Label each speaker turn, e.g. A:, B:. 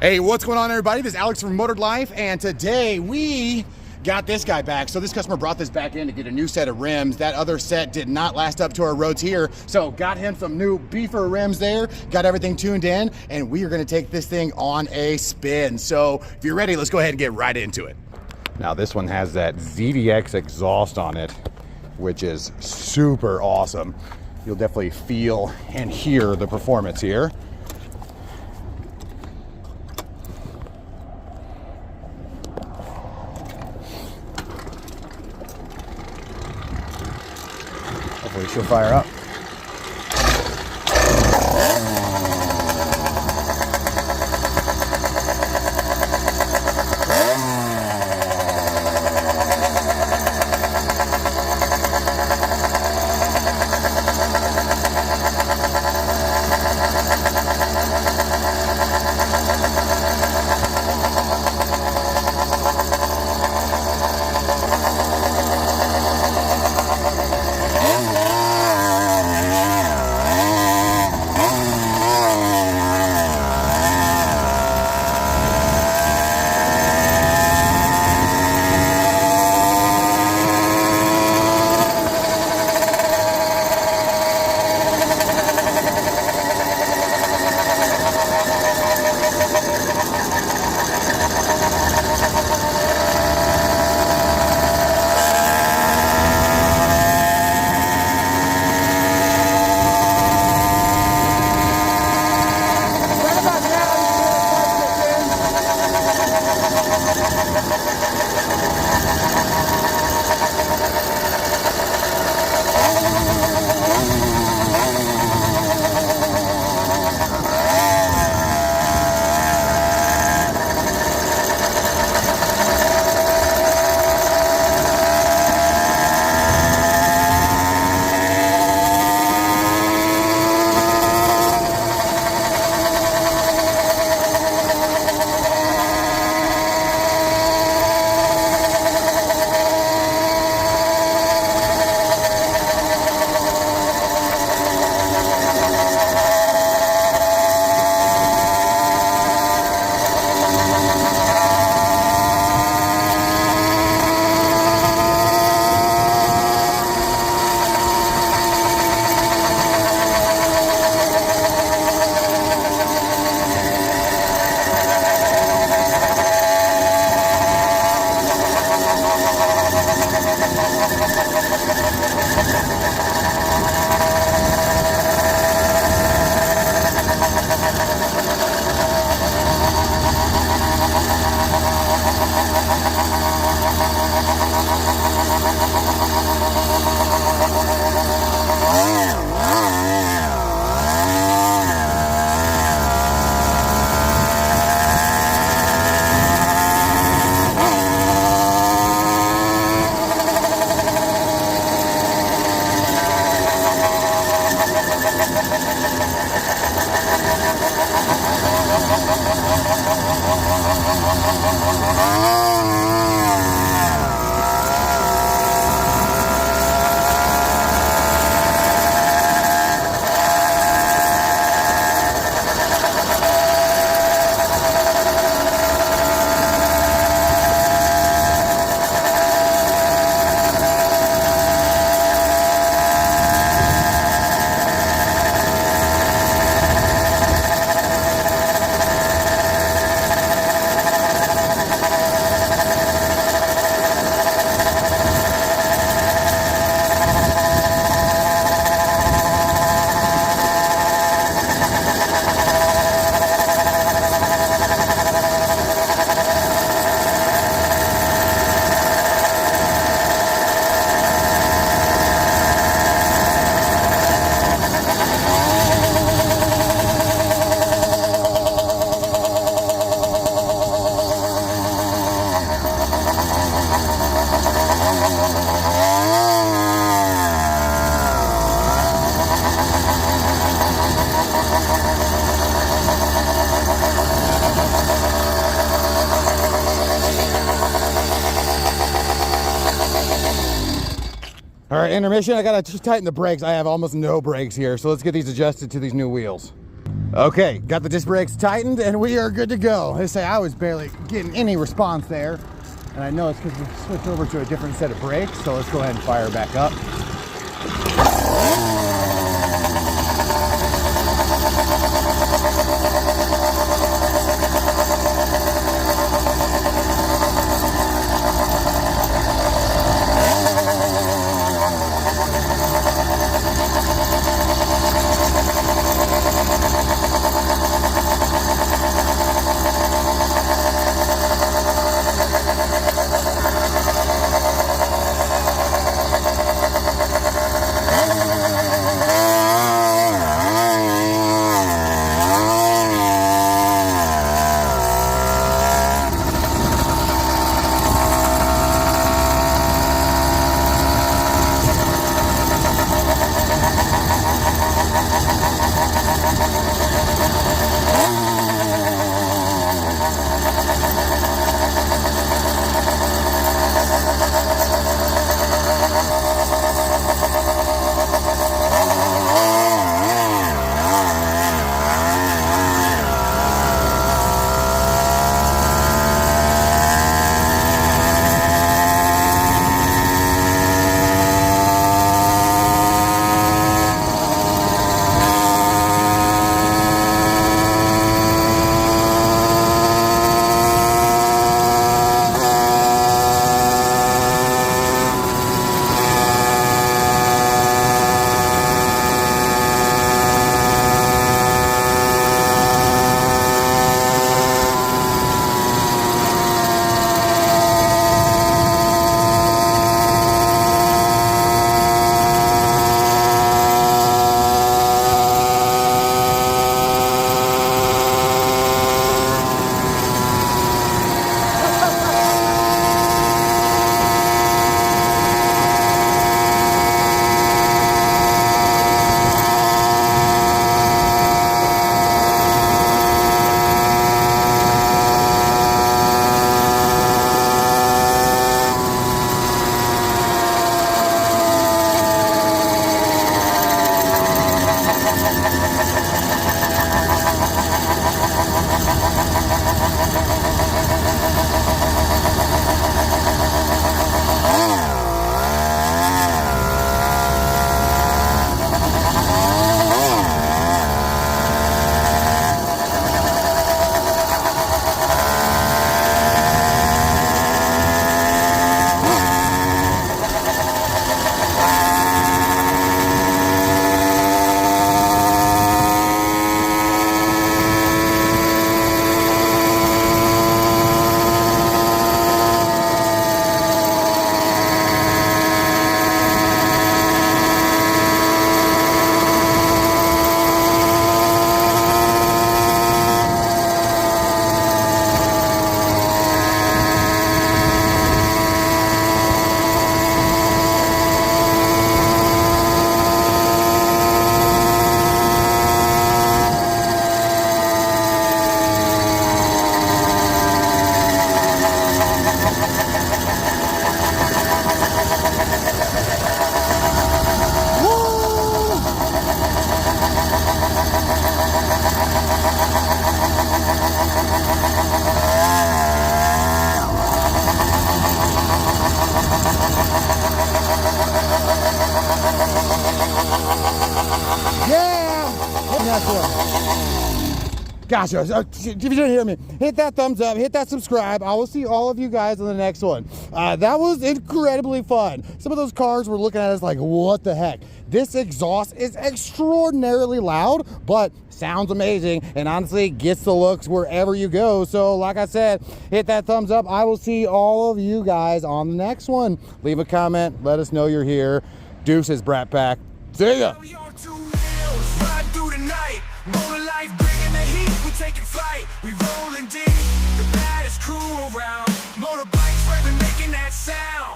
A: Hey, what's going on, everybody? This is Alex from Motored Life, and today we got this guy back. So this customer brought this back in to get a new set of rims. That other set did not last up to our roads here, so got him some new beefer rims there, got everything tuned in, and we are gonna take this thing on a spin. So if you're ready, let's go ahead and get right into it. Now this one has that ZDX exhaust on it, which is super awesome. You'll definitely feel and hear the performance here. Hopefully she'll fire up. All right, intermission. I gotta just tighten the brakes. I have almost no brakes here, so let's get these adjusted to these new wheels. Okay, got the disc brakes tightened and we are good to go. They say I was barely getting any response there. And I know it's because we switched over to a different set of brakes, so let's go ahead and fire back up. Gosh, if you didn't hear me, hit that thumbs up, hit that subscribe. I will see all of you guys in the next one. That was incredibly fun. Some of those cars were looking at us like, what the heck? This exhaust is extraordinarily loud, but sounds amazing, and honestly gets the looks wherever you go. So like I said, hit that thumbs up. I will see all of you guys on the next one. Leave a comment, let us know you're here. Deuces, Brat Pack. See ya.
B: Taking flight, we rolling deep, the baddest crew around, motorbikes, we're making that sound.